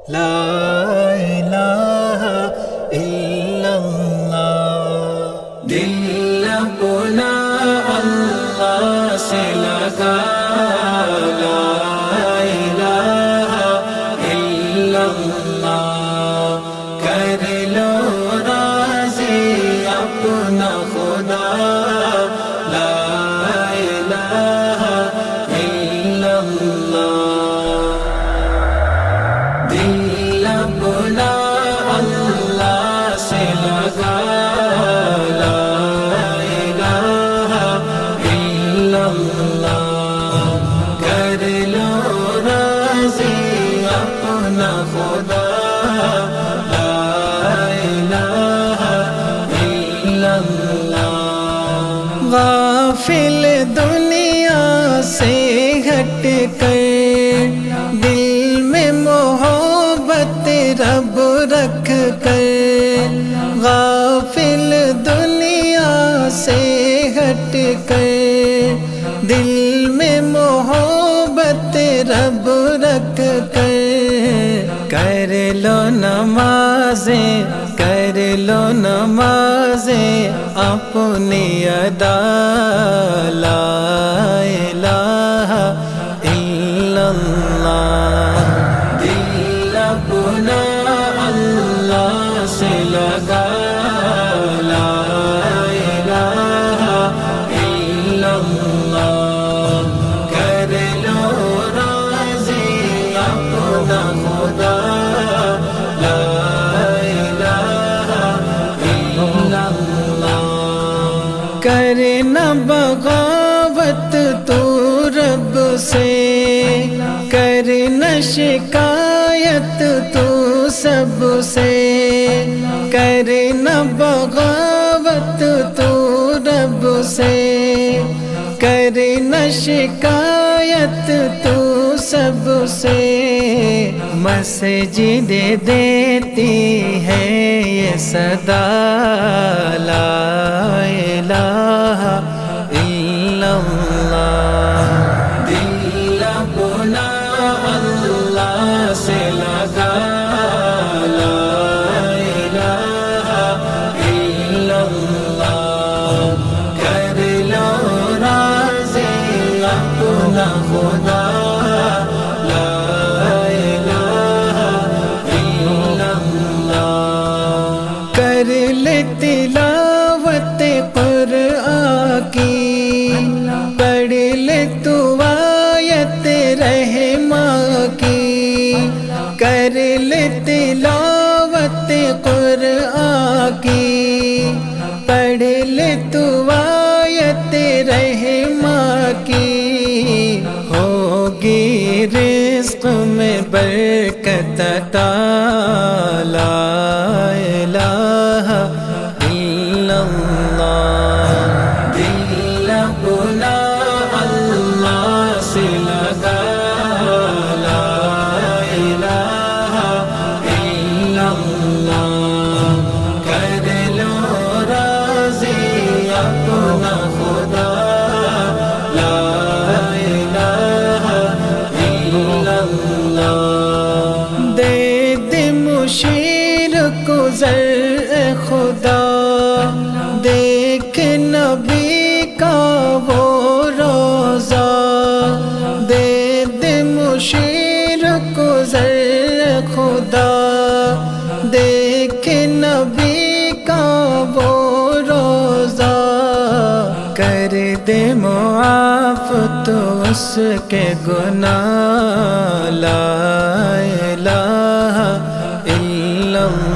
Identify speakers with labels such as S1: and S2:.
S1: لا الہ الا اللہ۔ دل اپنا اللہ سے لگا، لا الہ الا اللہ، کر لو راضی اپنا خدا، لا الہ الا اللہ۔ دل اپنا اللہ سے لگا، لا الہ الا اللہ، کر لو راضی اپنا خدا، لا الہ الا اللہ۔ غافل دنیا سے ہٹ کر دل میں محبت رب رکھ کر، غافل دنیا سے ہٹ کر دل میں محبت رب رکھ کر لو نمازیں، کر لو نمازیں اپنی ادا، لا الہ الا اللہ۔ دل اپنا اللہ سے لگا، لا الہ الا اللہ، کر لو راضی اپنا خدا، لا الہ الا اللہ۔ کرنا بغاوت تو رب سے، کرنا شکایت تو سب سے، کرنا بغاوت تو رب سے، کرنا شکایت تو سب سے۔ مسجد دیتی ہے یہ صدا، لا الہ الا اللہ۔ دل اپنا اللہ سے لگا، لا الہ الا اللہ، کر لو راضی اپنا خدا، لا الہ الا اللہ۔ کر لے تلاوت قرآن کی، پڑھ لے تو آیت رحماں کی، کر لے تلاوت قرآن کی، پڑھ لے تو آیت رحماں کی، ہوگی رزق میں برکت عطا، لا الہ الا اللہ۔ دل اپنا اللہ سے لگا، لا الہ الا اللہ، کر لو راضی اپنا خدا، لا الہ الا اللہ۔ دے دے مشیر کو زر خدا، دیکھ نبی کا وہ روزہ، دے دے مشیر کو زر خدا، دیکھ نبی کا وہ روزہ، کر دے معاف تو اس کے گناہ، لا الہ الا اللہ۔